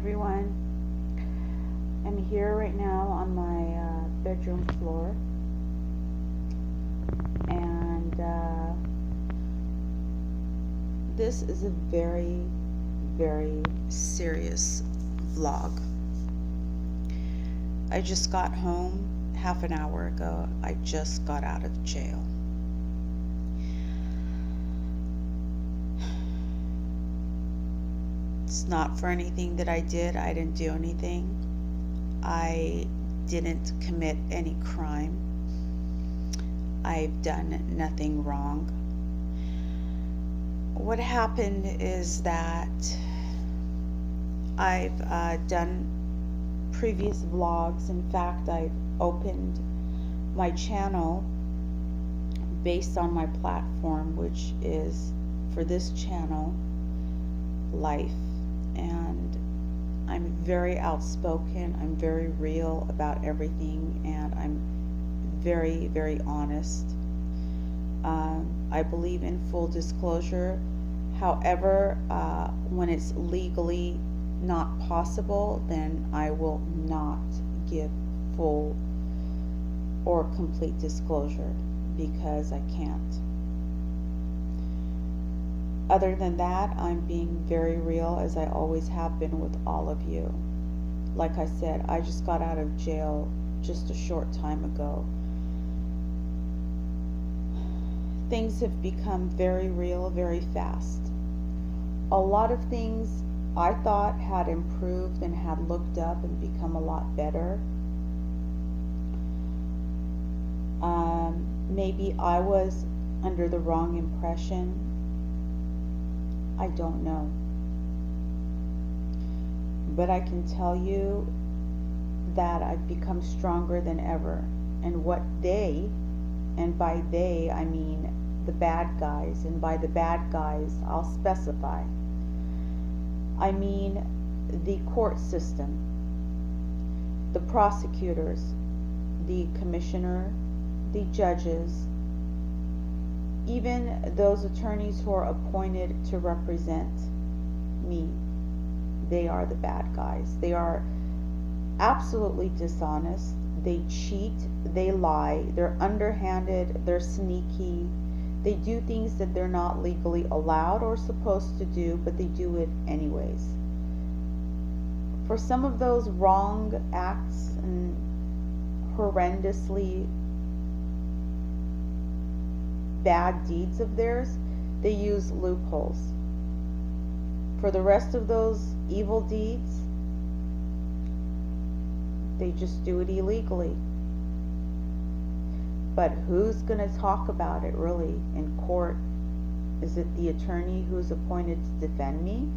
everyone. I'm here right now on my bedroom floor, and this is a very, very serious vlog. I just got home half an hour ago. I just got out of jail. It's not for anything that I did. I didn't do anything. I didn't commit any crime. I've done nothing wrong. What happened is that I've done previous vlogs. In fact, I've opened my channel based on my platform, which is, for this channel, life. And I'm very outspoken, I'm very real about everything, and I'm very, very honest. I believe in full disclosure. However, when it's legally not possible, then I will not give full or complete disclosure, because I can't. Other than that, I'm being very real, as I always have been with all of you. Like I said, I just got out of jail just a short time ago. Things have become very real very fast. A lot of things I thought had improved and had looked up and become a lot better. Maybe I was under the wrong impression. I don't know. But I can tell you that I've become stronger than ever. And what they, and by they I mean the bad guys, and by the bad guys I'll specify, I mean the court system, the prosecutors, the commissioner, the judges, even those attorneys who are appointed to represent me. They are the bad guys. They are absolutely dishonest. They cheat, they lie, they're underhanded, they're sneaky. They do things that they're not legally allowed or supposed to do, but they do it anyways. For some of those wrong acts and horrendously bad deeds of theirs, they use loopholes. For the rest of those evil deeds, they just do it illegally. But who's going to talk about it really in court? Is it the attorney who's appointed to defend me?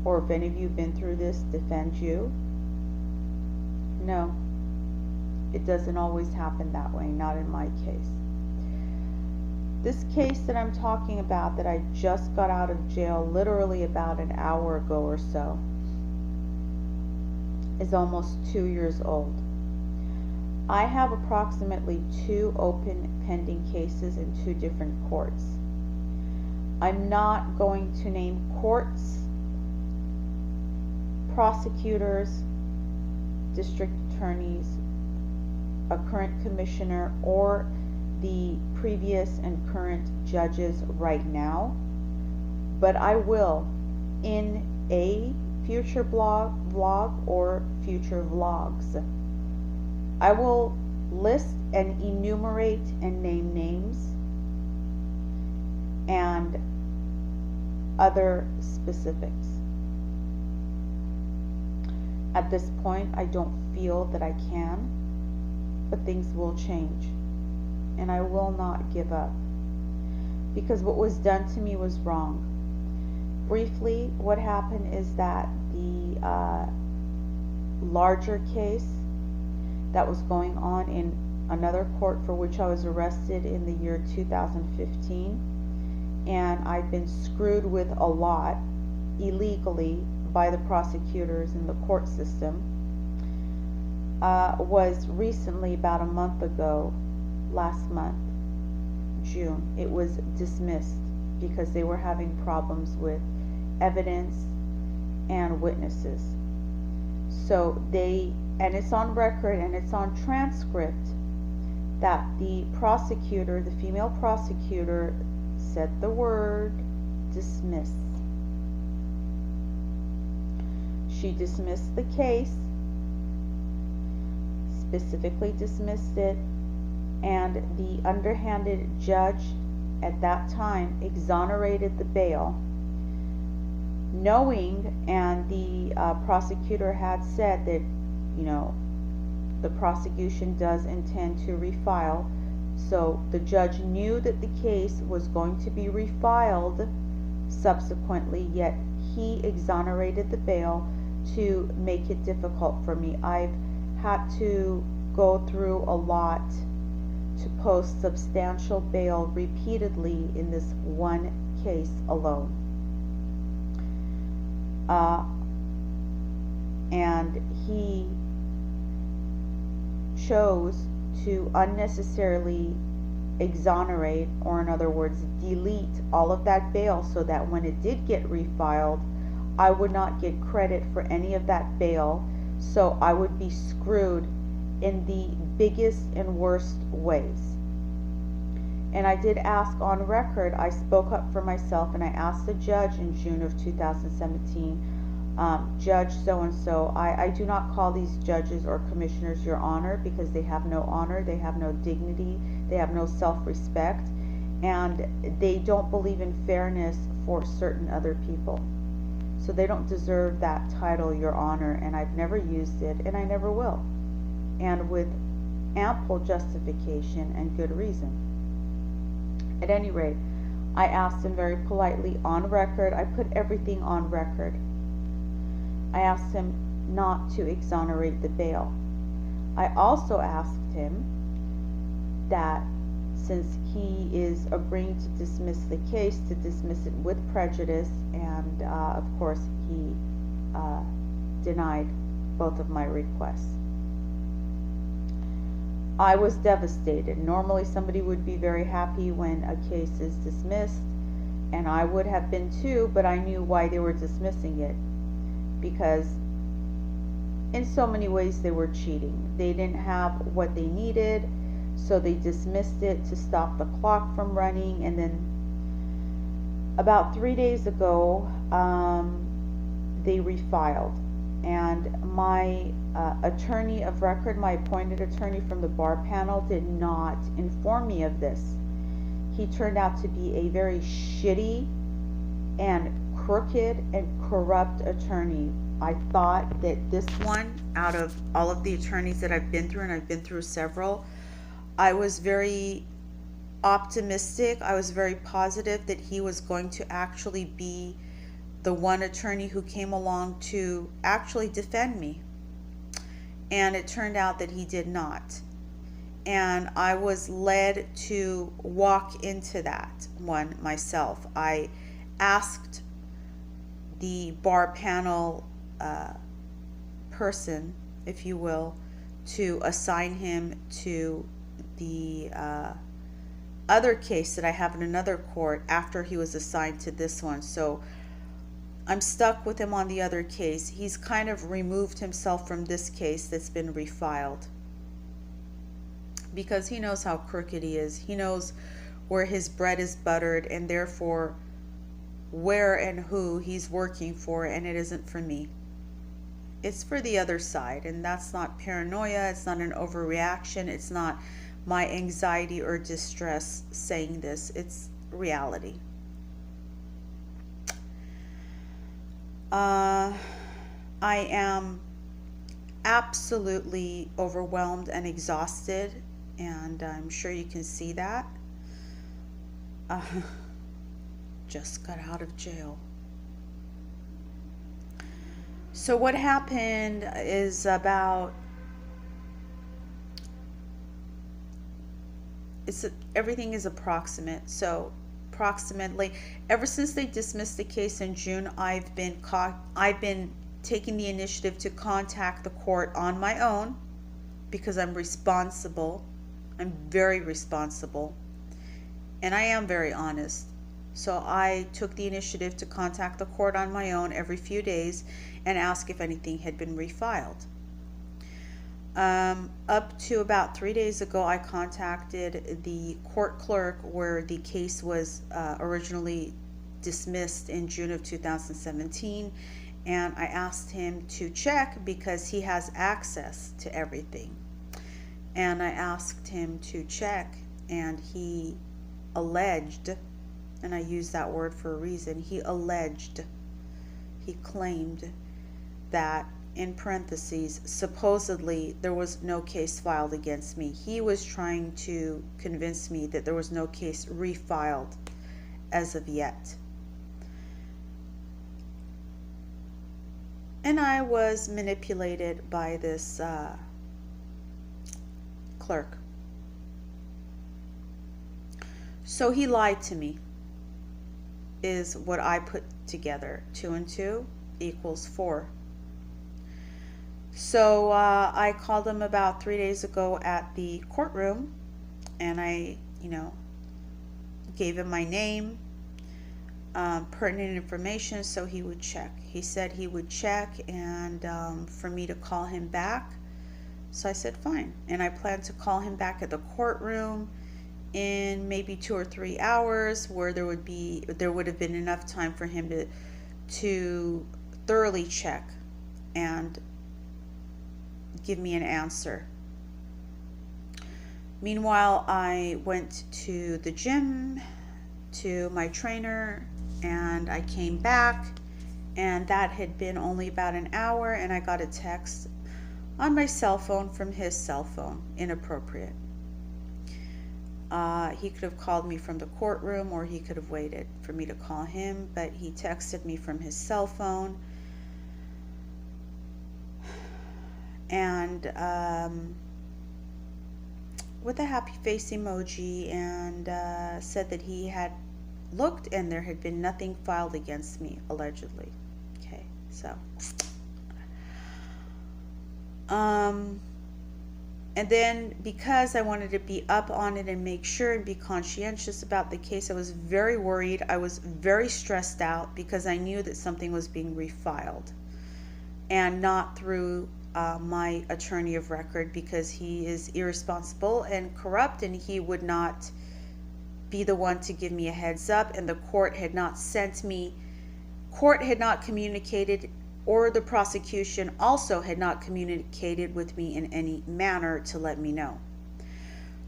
Or if any of you have been through this, defend you? No, it doesn't always happen that way, not in my case. This case that I'm talking about, that I just got out of jail literally about an hour ago or so, is almost 2 years old. I have approximately 2 open pending cases in 2 different courts. I'm not going to name courts, prosecutors, district attorneys, a current commissioner, or the previous and current judges right now, but I will in a future vlog or future vlogs. I will list and enumerate and name names and other specifics. At this point, I don't feel that I can, but things will change. And I will not give up, because what was done to me was wrong. Briefly, what happened is that the larger case that was going on in another court, for which I was arrested in the year 2015, and I've been screwed with a lot illegally by the prosecutors in the court system, was recently, about a month ago, last month, June, it was dismissed because they were having problems with evidence and witnesses. So and it's on record and it's on transcript that the prosecutor, the female prosecutor, said the word dismiss. She dismissed the case, specifically dismissed it, and the underhanded judge at that time exonerated the bail, knowing, and the prosecutor had said that, the prosecution does intend to refile. So the judge knew that the case was going to be refiled subsequently, yet he exonerated the bail to make it difficult for me. I've had to go through a lot to post substantial bail repeatedly in this one case alone. And he chose to unnecessarily exonerate, or in other words, delete all of that bail, so that when it did get refiled, I would not get credit for any of that bail. So I would be screwed in the biggest and worst ways. And I did ask on record, I spoke up for myself, and I asked the judge in June of 2017, Judge so-and-so, I do not call these judges or commissioners your honor, because they have no honor, they have no dignity, they have no self-respect, and they don't believe in fairness for certain other people. So they don't deserve that title, your honor, and I've never used it, and I never will. And with ample justification and good reason. At any rate, I asked him very politely on record, I put everything on record. I asked him not to exonerate the bail. I also asked him that since he is agreeing to dismiss the case, to dismiss it with prejudice, and of course he denied both of my requests. I was devastated. Normally somebody would be very happy when a case is dismissed, and I would have been too, but I knew why they were dismissing it. Because in so many ways they were cheating. They didn't have what they needed, so they dismissed it to stop the clock from running. And then about 3 days ago, they refiled. And my attorney of record, my appointed attorney from the bar panel, did not inform me of this. He turned out to be a very shitty and crooked and corrupt attorney. I thought that this one, out of all of the attorneys that I've been through, and I've been through several, I was very optimistic, I was very positive that he was going to actually be the one attorney who came along to actually defend me. And it turned out that he did not. And I was led to walk into that one myself. I asked the bar panel person, if you will, to assign him to the other case that I have in another court after he was assigned to this one. So I'm stuck with him on the other case. He's kind of removed himself from this case that's been refiled, because he knows how crooked he is. He knows where his bread is buttered, and therefore where and who he's working for, and it isn't for me. It's for the other side, and that's not paranoia, it's not an overreaction, it's not my anxiety or distress saying this, it's reality. I am absolutely overwhelmed and exhausted, and I'm sure you can see that. Just got out of jail. So what happened is everything is approximate. So approximately, ever since they dismissed the case in June, I've been taking the initiative to contact the court on my own, because I'm responsible. I'm very responsible, and I am very honest. So I took the initiative to contact the court on my own every few days and ask if anything had been refiled. Up to about 3 days ago, I contacted the court clerk where the case was originally dismissed in June of 2017, and I asked him to check because he has access to everything. And I asked him to check, and he alleged, and I use that word for a reason, he claimed that, in parentheses, supposedly there was no case filed against me. He was trying to convince me that there was no case refiled as of yet. And I was manipulated by this clerk. So he lied to me, is what I put together. 2 and 2 equals 4. So I called him about 3 days ago at the courtroom, and I, gave him my name, pertinent information, so he would check. He said he would check, and for me to call him back. So I said fine, and I planned to call him back at the courtroom in maybe 2 or 3 hours, where there would have been enough time for him to thoroughly check and give me an answer. Meanwhile, I went to the gym, to my trainer, and I came back, and that had been only about an hour, and I got a text on my cell phone from his cell phone, inappropriate. He could have called me from the courtroom, or he could have waited for me to call him, but he texted me from his cell phone, and with a happy face emoji, and said that he had looked and there had been nothing filed against me, allegedly. Okay, so and then, because I wanted to be up on it and make sure and be conscientious about the case, I was very worried. I was very stressed out because I knew that something was being refiled, and not through my attorney of record, because he is irresponsible and corrupt, and he would not be the one to give me a heads up, and the court had not communicated, or the prosecution also had not communicated with me in any manner to let me know.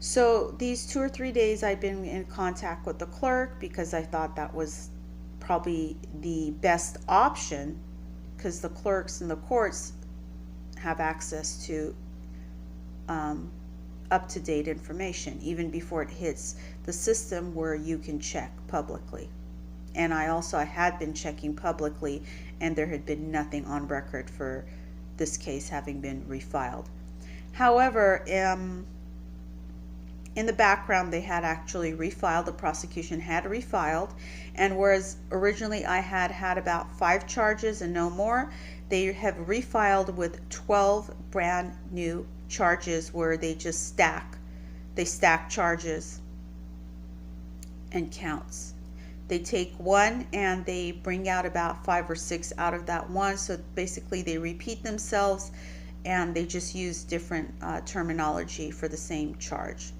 So these 2 or 3 days I've been in contact with the clerk, because I thought that was probably the best option, because the clerks in the courts have access to up-to-date information even before it hits the system where you can check publicly. And I had been checking publicly, and there had been nothing on record for this case having been refiled. However, in the background, they had actually refiled. The prosecution had refiled, and whereas originally I had about 5 charges and no more, they have refiled with 12 brand new charges, where they just stack charges and counts. They take one and they bring out about 5 or 6 out of that one. So basically they repeat themselves, and they just use different terminology for the same charge.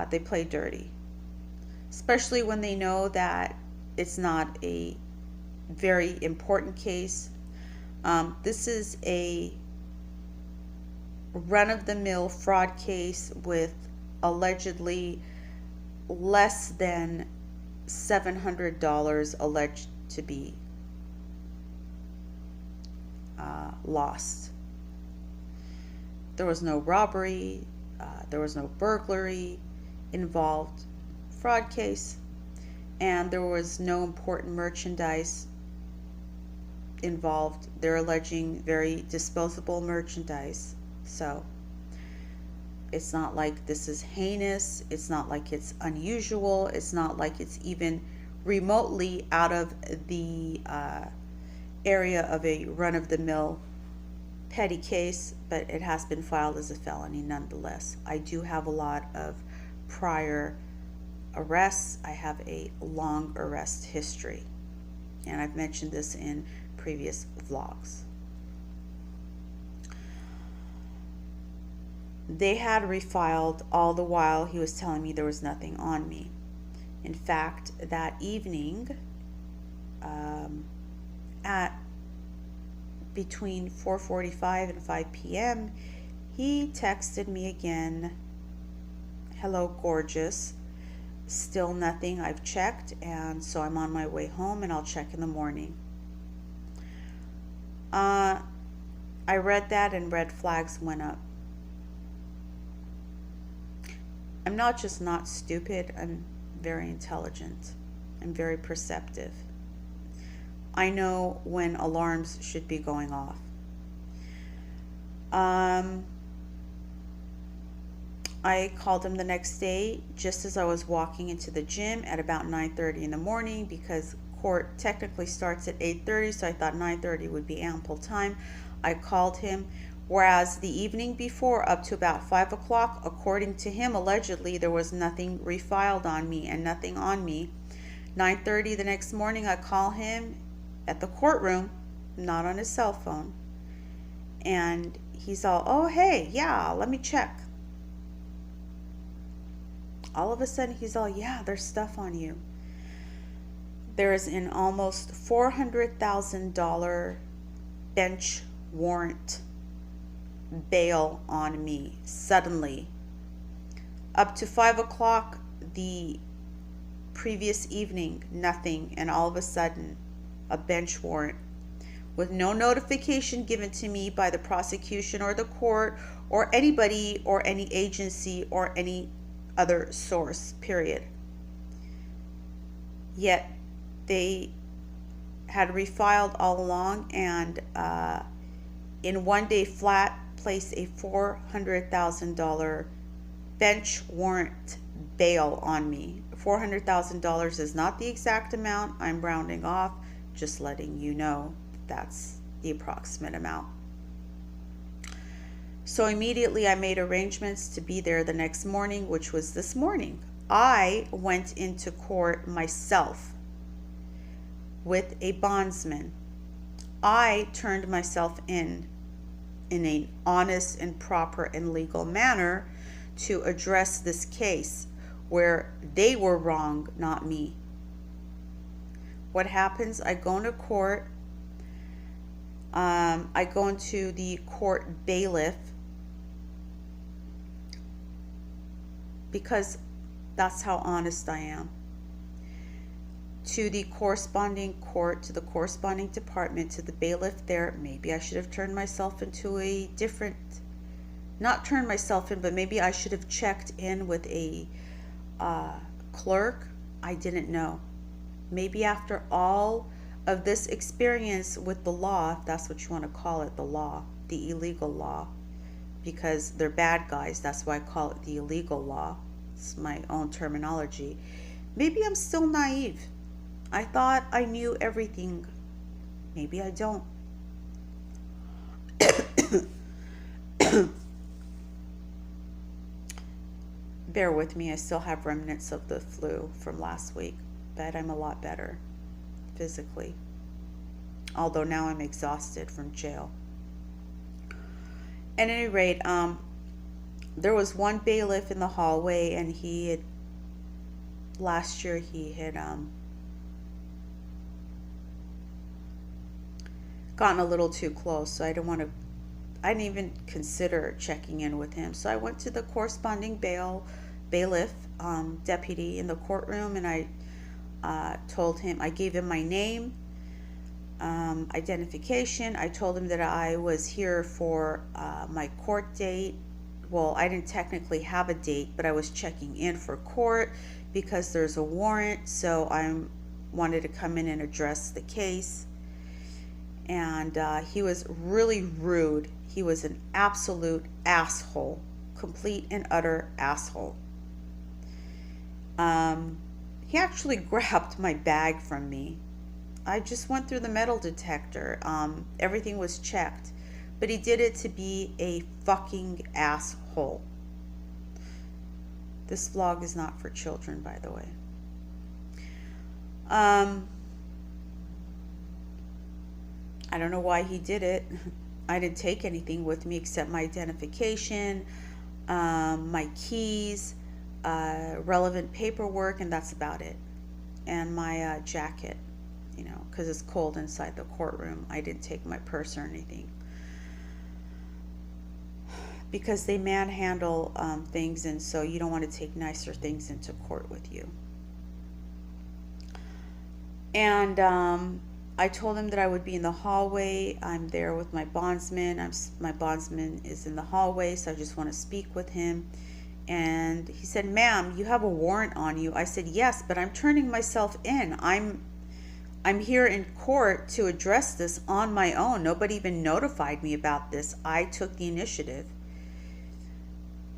They play dirty, especially when they know that it's not a very important case. This is a run-of-the-mill fraud case with allegedly less than $700 alleged to be lost. There was no robbery, there was no burglary involved. Fraud case, and there was no important merchandise involved. They're alleging very disposable merchandise. So it's not like this is heinous. It's not like it's unusual. It's not like it's even remotely out of the area of a run-of-the-mill petty case, but it has been filed as a felony nonetheless. I do have a lot of prior arrests. I have a long arrest history, and I've mentioned this in previous vlogs. They had refiled all the while he was telling me there was nothing on me. In fact, that evening, at between 4:45 and 5 p.m., he texted me again, "Hello, gorgeous. Still nothing. I've checked, and so I'm on my way home, and I'll check in the morning." I read that, and red flags went up. I'm not just not stupid, I'm very intelligent. I'm very perceptive. I know when alarms should be going off. I called him the next day just as I was walking into the gym at about 9:30 in the morning, because court technically starts at 8:30, so I thought 9:30 would be ample time. I called him, whereas the evening before, up to about 5 o'clock, according to him, allegedly, there was nothing refiled on me and nothing on me. 9:30 the next morning, I call him at the courtroom, not on his cell phone, and he's all, "Oh, hey, yeah, let me check." All of a sudden, he's all, "Yeah, there's stuff on you. There's an almost $400,000 bench warrant bail on me suddenly." Up to 5 o'clock the previous evening, nothing, and all of a sudden, a bench warrant with no notification given to me by the prosecution or the court or anybody or any agency or any other source, period. Yet they had refiled all along, and in one day flat placed a $400,000 bench warrant bail on me. $400,000 is not the exact amount. I'm rounding off, just letting you know that's the approximate amount. So immediately I made arrangements to be there the next morning, which was this morning. I went into court myself with a bondsman. I turned myself in an honest and proper and legal manner to address this case where they were wrong, not me. What happens? I go into court. I go into the court bailiff, because that's how honest I am, to the corresponding court, to the corresponding department, to the bailiff there. Maybe I should have turned myself into a different, not turned myself in, but maybe I should have checked in with a clerk. I didn't know. Maybe after all of this experience with the law, if that's what you want to call it, the law, the illegal law, because they're bad guys, that's why I call it the illegal law. It's my own terminology. Maybe I'm still naive. I thought I knew everything. Maybe I don't. Bear with me, I still have remnants of the flu from last week, but I'm a lot better physically. Although now I'm exhausted from jail. At any rate, there was one bailiff in the hallway, and he had, last year he had gotten a little too close, so I didn't even consider checking in with him. So I went to the corresponding bailiff deputy in the courtroom, and I told him, I gave him my name, identification. I told him that I was here for my court date. Well, I didn't technically have a date, but I was checking in for court because there's a warrant, so I wanted to come in and address the case. And he was really rude. He was an absolute asshole, complete and utter asshole. He actually grabbed my bag from me. I just went through the metal detector. Everything was checked, but he did it to be a fucking asshole. This vlog is not for children, by the way. I don't know why he did it. I didn't take anything with me except my identification, my keys, relevant paperwork, and that's about it. And my jacket, you know, because it's cold inside the courtroom. I didn't take my purse or anything. Because they manhandle things, and so you don't want to take nicer things into court with you. And I told him that I would be in the hallway. I'm there with my bondsman. My bondsman is in the hallway, so I just want to speak with him. And he said, "Ma'am, you have a warrant on you." I said, "Yes, but I'm turning myself in. I'm here in court to address this on my own. Nobody even notified me about this. I took the initiative."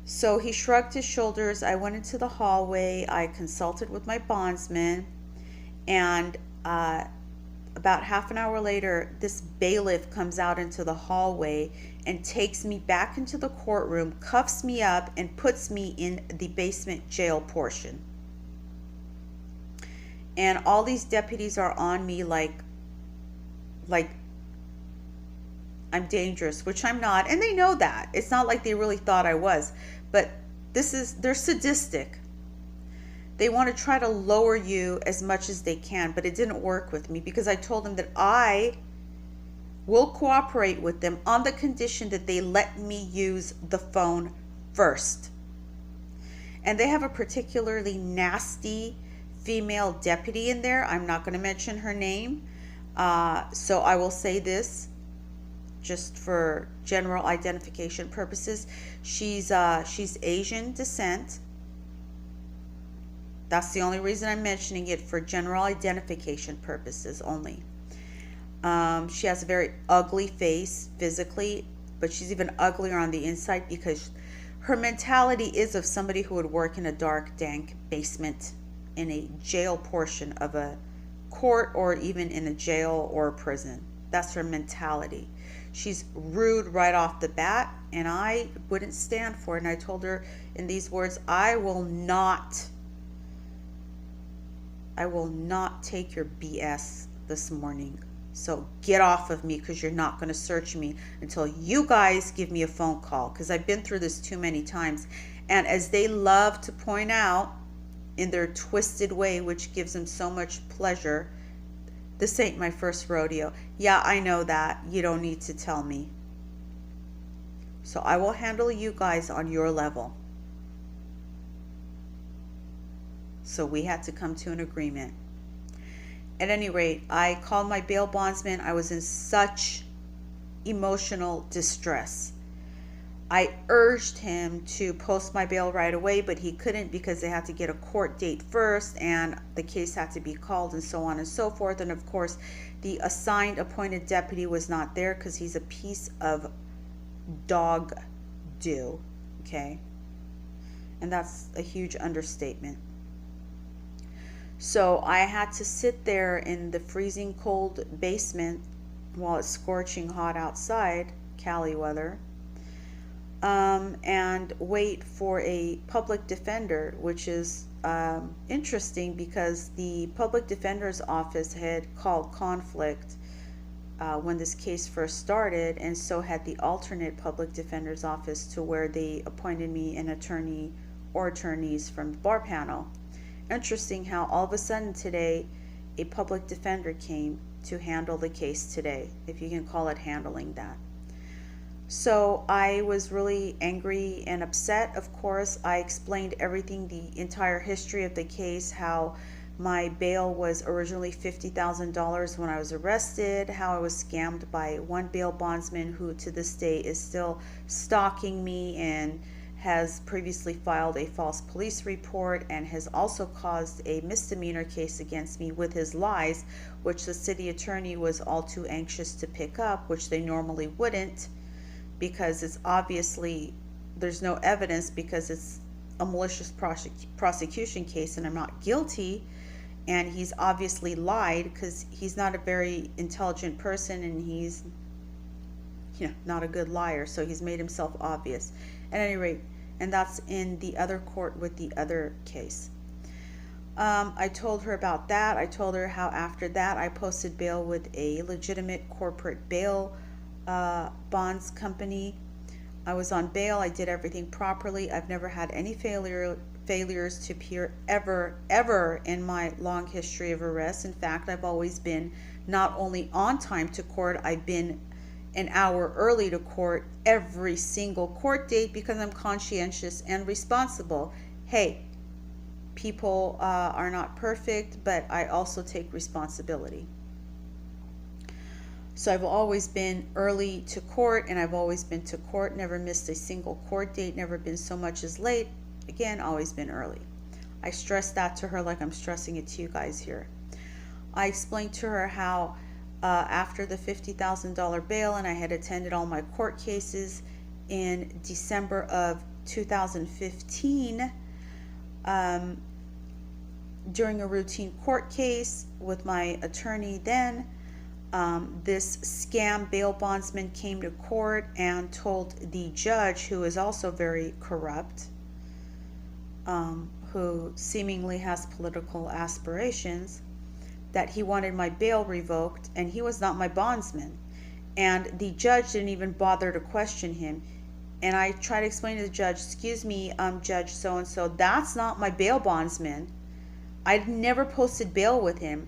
So he shrugged his shoulders. I went into the hallway. I consulted with my bondsman, and about half an hour later, this bailiff comes out into the hallway and takes me back into the courtroom, cuffs me up, and puts me in the basement jail portion. And all these deputies are on me like I'm dangerous, which I'm not, and they know that. It's not like they really thought I was, but they're sadistic. They want to try to lower you as much as they can, but it didn't work with me because I told them that I will cooperate with them on the condition that they let me use the phone first. And they have a particularly nasty female deputy in there. I'm not going to mention her name. So I will say this just for general identification purposes. She's Asian descent. That's the only reason I'm mentioning it, for general identification purposes only. She has a very ugly face physically, but she's even uglier on the inside because her mentality is of somebody who would work in a dark, dank basement in a jail portion of a court, or even in a jail or a prison. That's her mentality. She's rude right off the bat, and I wouldn't stand for it. And I told her in these words, I will not take your BS this morning. So get off of me, because you're not going to search me until you guys give me a phone call, because I've been through this too many times. And as they love to point out in their twisted way, which gives them so much pleasure, this ain't my first rodeo. Yeah, I know that. You don't need to tell me. So I will handle you guys on your level. So we had to come to an agreement. At any rate, I called my bail bondsman. I was in such emotional distress. I urged him to post my bail right away, but he couldn't because they had to get a court date first, and the case had to be called, and so on and so forth. And of course, the assigned appointed deputy was not there because he's a piece of dog do, okay? And that's a huge understatement. So I had to sit there in the freezing cold basement while it's scorching hot outside, Cali weather, and wait for a public defender, which is interesting because the public defender's office had called conflict when this case first started, and so had the alternate public defender's office, to where they appointed me an attorney or attorneys from the bar panel. Interesting how all of a sudden today a public defender came to handle the case today, if you can call it handling that. So I was really angry and upset. Of course, I explained everything, the entire history of the case, how my bail was originally $50,000 when I was arrested, how I was scammed by one bail bondsman who to this day is still stalking me and has previously filed a false police report, and has also caused a misdemeanor case against me with his lies, which the city attorney was all too anxious to pick up, which they normally wouldn't, because it's obviously, there's no evidence because it's a malicious prosecution case and I'm not guilty. And he's obviously lied because he's not a very intelligent person, and he's not a good liar, so he's made himself obvious. At any rate, and that's in the other court with the other case. I told her about that. I told her how after that I posted bail with a legitimate corporate bail bonds company. I was on bail. I did everything properly. I've never had any failures to appear ever in my long history of arrests. In fact, I've always been not only on time to court, I've been an hour early to court every single court date because I'm conscientious and responsible. Hey, people are not perfect, but I also take responsibility. So I've always been early to court, and I've always been to court, never missed a single court date, never been so much as late. Again, always been early. I stressed that to her like I'm stressing it to you guys here. I explained to her how after the $50,000 bail, and I had attended all my court cases in December of 2015, during a routine court case with my attorney then, this scam bail bondsman came to court and told the judge, who is also very corrupt, who seemingly has political aspirations, that he wanted my bail revoked, and he was not my bondsman. And the judge didn't even bother to question him. And I tried to explain to the judge, excuse me, Judge so-and-so, that's not my bail bondsman. I'd never posted bail with him.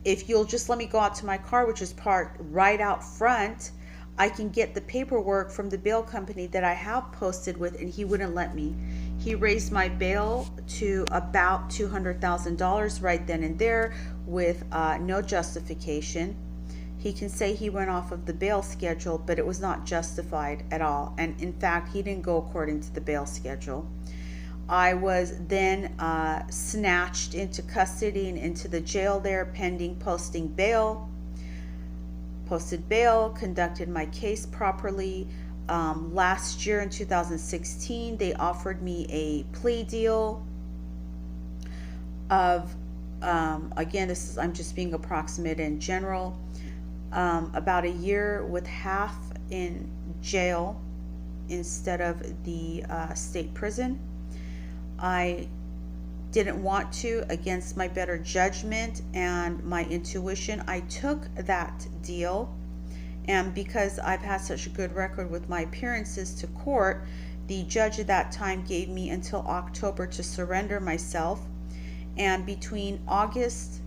If you'll just let me go out to my car, which is parked right out front, I can get the paperwork from the bail company that I have posted with, and he wouldn't let me. He raised my bail to about $200,000 right then and there with no justification. He can say he went off of the bail schedule, but it was not justified at all. And in fact, he didn't go according to the bail schedule. I was then snatched into custody and into the jail there pending posting bail. Posted bail, conducted my case properly. Last year in 2016, they offered me a plea deal of, again, I'm just being approximate in general, about a year with half in jail instead of the state prison. I didn't want to, against my better judgment and my intuition, I took that deal. And because I've had such a good record with my appearances to court, the judge at that time gave me until October to surrender myself. And between August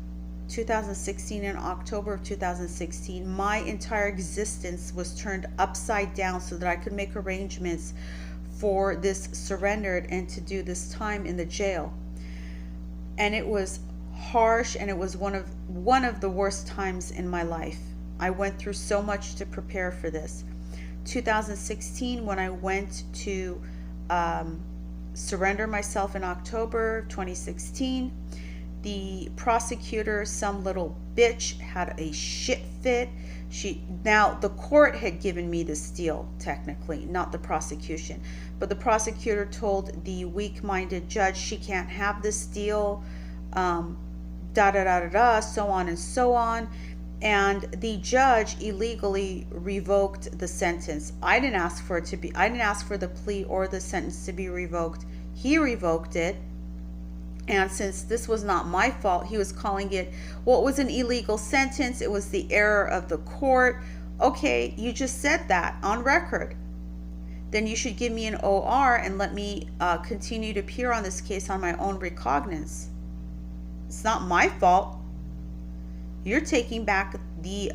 2016 and October of 2016, my entire existence was turned upside down so that I could make arrangements for this surrendered and to do this time in the jail. And it was harsh, and it was one of the worst times in my life. I went through so much to prepare for this. 2016, when I went to surrender myself in October 2016, the prosecutor, some little bitch, had a shit fit. Now the court had given me this deal, technically, not the prosecution, but the prosecutor told the weak-minded judge she can't have this deal, so on and so on. And the judge illegally revoked the sentence. I didn't ask for the plea or the sentence to be revoked. He revoked it. And since this was not my fault, he was calling it, well, it was an illegal sentence. It was the error of the court. Okay, you just said that on record. Then you should give me an OR and let me continue to appear on this case on my own recognizance. It's not my fault. You're taking back the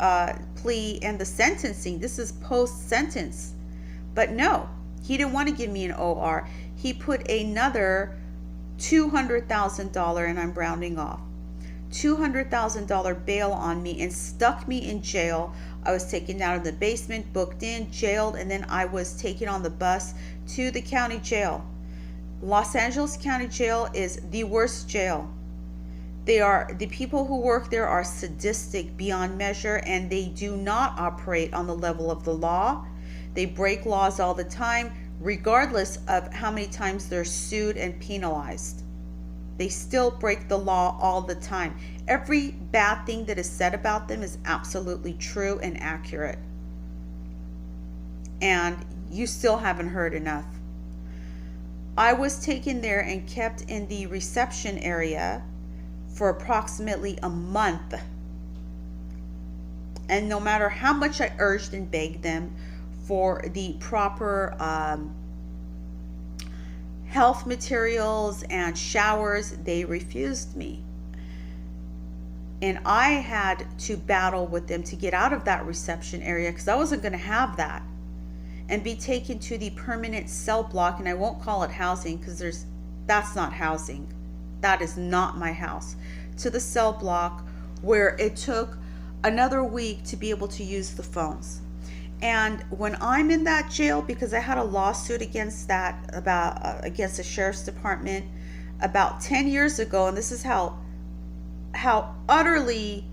plea and the sentencing. This is post-sentence. But no, he didn't want to give me an OR. He put another $200,000, and I'm rounding off, $200,000 bail on me and stuck me in jail. I was taken down to the basement, booked in, jailed, and then I was taken on the bus to the county jail. Los Angeles County Jail is the worst jail. The people who work there are sadistic beyond measure, and they do not operate on the level of the law. They break laws all the time, regardless of how many times they're sued and penalized. They still break the law all the time. Every bad thing that is said about them is absolutely true and accurate. And you still haven't heard enough. I was taken there and kept in the reception area for approximately a month. And no matter how much I urged and begged them for the proper health materials and showers, they refused me. And I had to battle with them to get out of that reception area, because I wasn't going to have that, and be taken to the permanent cell block. And I won't call it housing, because that's not housing. That is not my house. To the cell block, where it took another week to be able to use the phones. And when I'm in that jail, because I had a lawsuit against against the sheriff's department about 10 years ago, and this is how utterly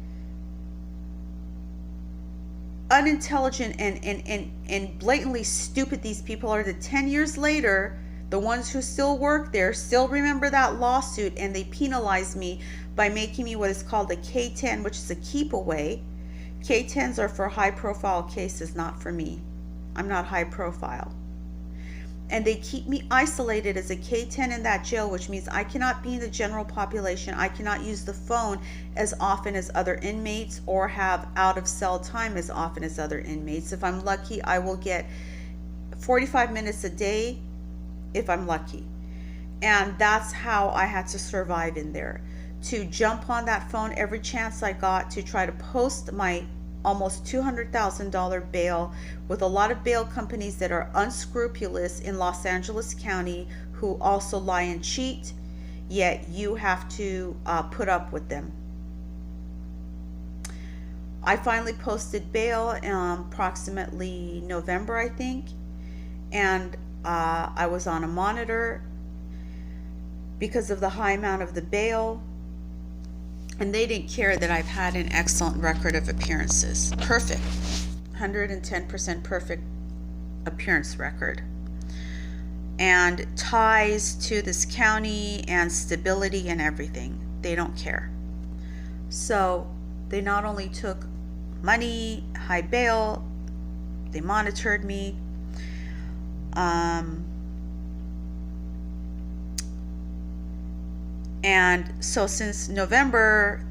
unintelligent and blatantly stupid these people are, that 10 years later, the ones who still work there still remember that lawsuit, and they penalized me by making me what is called a K-10, which is a keep away. K-10s are for high profile cases, not for me. I'm not high profile. And they keep me isolated as a K-10 in that jail, which means I cannot be in the general population. I cannot use the phone as often as other inmates, or have out of cell time as often as other inmates. If I'm lucky, I will get 45 minutes a day if I'm lucky. And that's how I had to survive in there, to jump on that phone every chance I got to try to post my almost $200,000 bail with a lot of bail companies that are unscrupulous in Los Angeles County, who also lie and cheat, yet you have to put up with them. I finally posted bail approximately November, I think, and I was on a monitor because of the high amount of the bail. And they didn't care that I've had an excellent record of appearances. Perfect. 110% perfect appearance record. And ties to this county and stability and everything. They don't care. So they not only took money, high bail, they monitored me. And so since November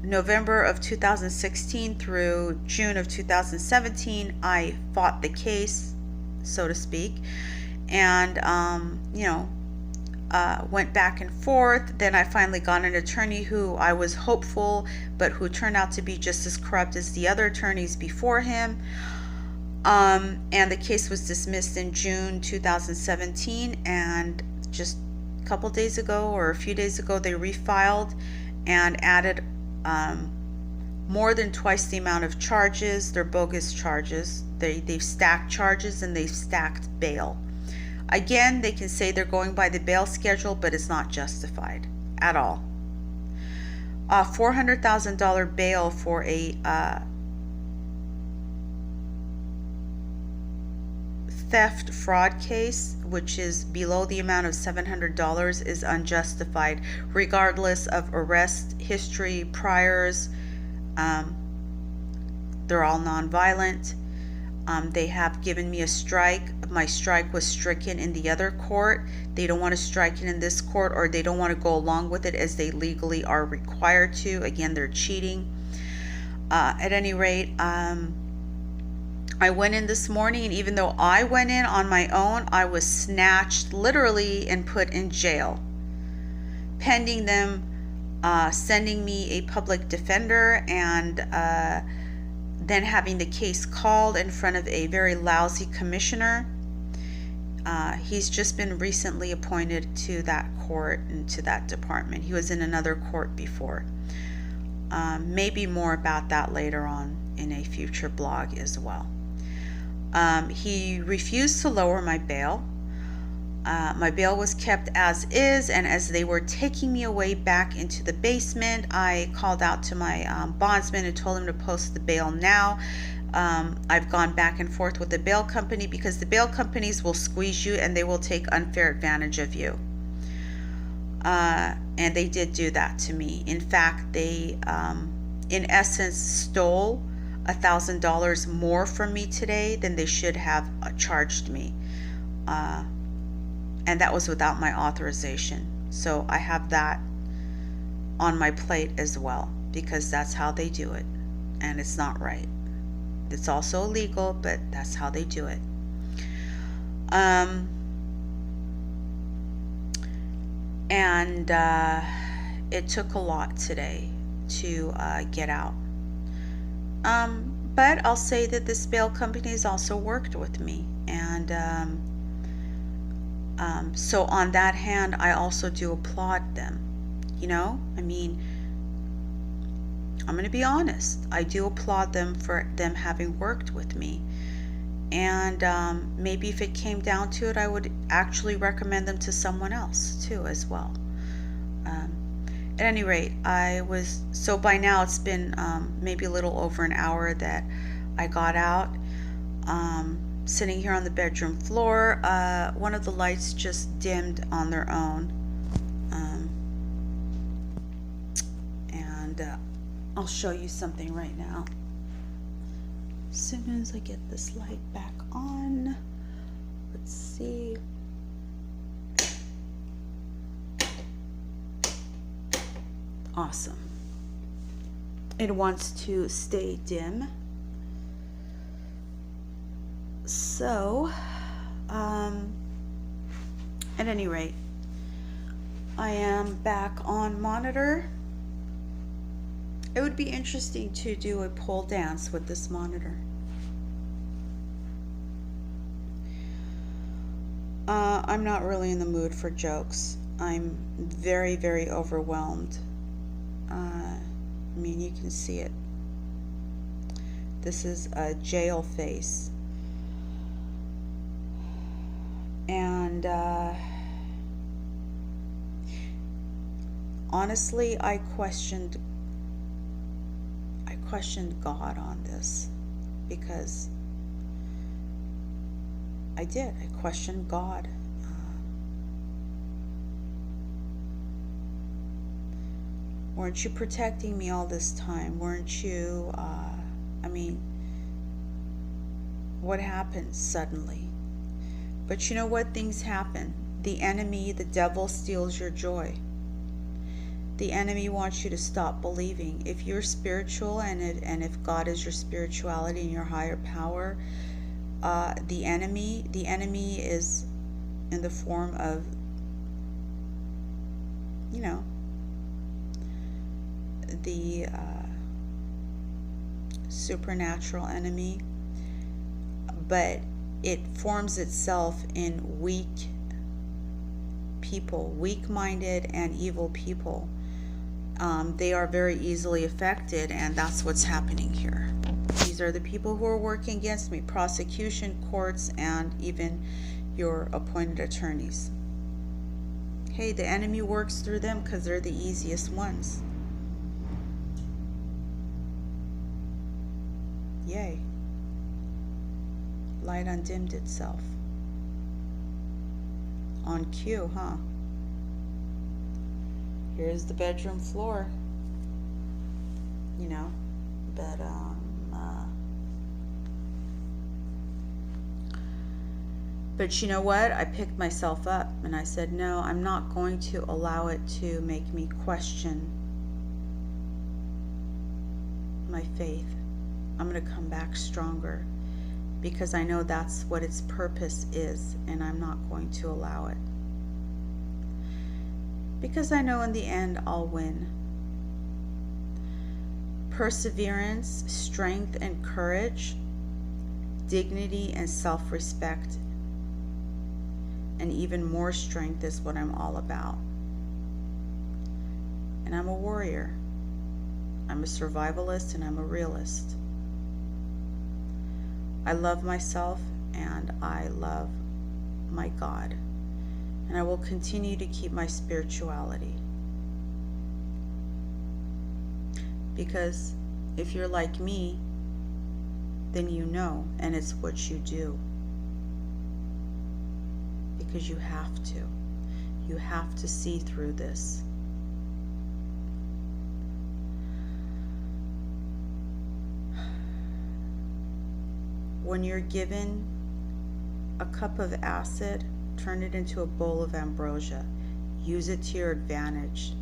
of 2016 through June of 2017, I fought the case, so to speak, and went back and forth. Then I finally got an attorney who I was hopeful, but who turned out to be just as corrupt as the other attorneys before him. And the case was dismissed in June 2017, and just a couple days ago, or a few days ago, they refiled and added more than twice the amount of charges. They're bogus charges. They've stacked charges, and they've stacked bail. Again, they can say they're going by the bail schedule, but it's not justified at all. $400,000 bail for a theft fraud case, which is below the amount of $700, is unjustified, regardless of arrest history, priors. They're all nonviolent. They have given me a strike. My strike was stricken in the other court. They don't want to strike it in this court, or they don't want to go along with it as they legally are required to. Again, they're cheating. At any rate, I went in this morning, and even though I went in on my own, I was snatched literally and put in jail, pending them sending me a public defender, and then having the case called in front of a very lousy commissioner. He's just been recently appointed to that court and to that department. He was in another court before. Maybe more about that later on in a future blog as well. He refused to lower my bail. My bail was kept as is, and as they were taking me away back into the basement, I called out to my bondsman and told him to post the bail now. I've gone back and forth with the bail company, because the bail companies will squeeze you and they will take unfair advantage of you. And they did do that to me. In fact, they in essence stole $1,000 more from me today than they should have charged me. And that was without my authorization. So I have that on my plate as well, because that's how they do it, and it's not right. It's also illegal, but that's how they do it. And it took a lot today to get out. But I'll say that this bail company has also worked with me, and so on that hand, I also do applaud them. I mean, I'm going to be honest. I do applaud them for them having worked with me. And maybe if it came down to it, I would actually recommend them to someone else too as well. At any rate, so by now it's been maybe a little over an hour that I got out. Sitting here on the bedroom floor, one of the lights just dimmed on their own. And I'll show you something right now. As soon as I get this light back on, let's see. Awesome. It wants to stay dim. So, at any rate, I am back on monitor. It would be interesting to do a pole dance with this monitor. I'm not really in the mood for jokes. I'm very, very overwhelmed. I mean, you can see it. This is a jail face. And honestly, I questioned God on this, because I questioned God. Weren't you protecting me all this time? Weren't you, I mean, what happened suddenly? But you know what? Things happen. The enemy, the devil, steals your joy. The enemy wants you to stop believing. If you're spiritual, and if God is your spirituality and your higher power, the enemy is in the form of, the supernatural enemy, but it forms itself in weak people, weak-minded and evil people. They are very easily affected, and that's what's happening here. These are the people who are working against me: prosecution, courts, and even your appointed attorneys. Hey, the enemy works through them because they're the easiest ones. Yay. Light undimmed itself. On cue, huh? Here's the bedroom floor. But you know what? I picked myself up and I said, no, I'm not going to allow it to make me question my faith. I'm going to come back stronger, because I know that's what its purpose is, and I'm not going to allow it. Because I know in the end I'll win. Perseverance, strength and courage, dignity and self-respect, and even more strength is what I'm all about. And I'm a warrior. I'm a survivalist, and I'm a realist. I love myself, and I love my God, and I will continue to keep my spirituality. Because if you're like me, then you know, and it's what you do. Because you have to. You have to see through this. When you're given a cup of acid Turn it into a bowl of ambrosia. Use it to your advantage.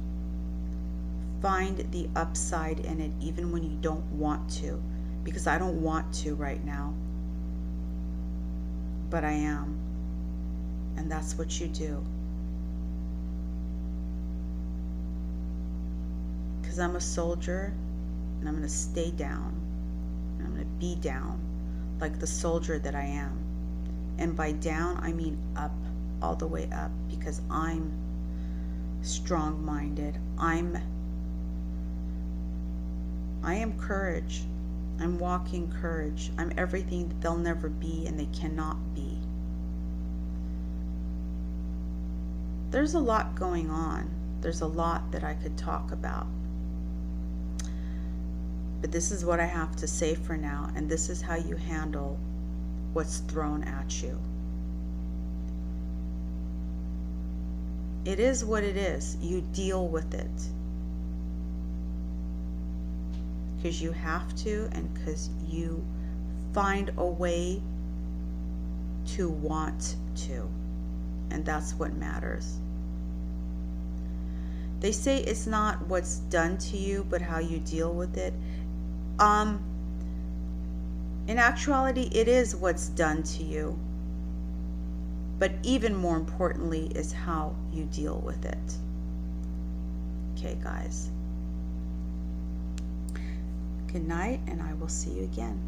Find the upside in it even when you don't want to, because I don't want to right now, but I am, and that's what you do. Because I'm a soldier, and I'm going to stay down, and I'm going to be down like the soldier that I am. And by down, I mean up, all the way up, because I'm strong-minded. I am courage. I'm walking courage. I'm everything that they'll never be and they cannot be. There's a lot going on. There's a lot that I could talk about. But this is what I have to say for now, and this is how you handle what's thrown at you. It is what it is. You deal with it. Because you have to, and because you find a way to want to. And that's what matters. They say it's not what's done to you, but how you deal with it. In actuality, it is what's done to you. But even more importantly is how you deal with it. Okay, guys. Good night, and I will see you again.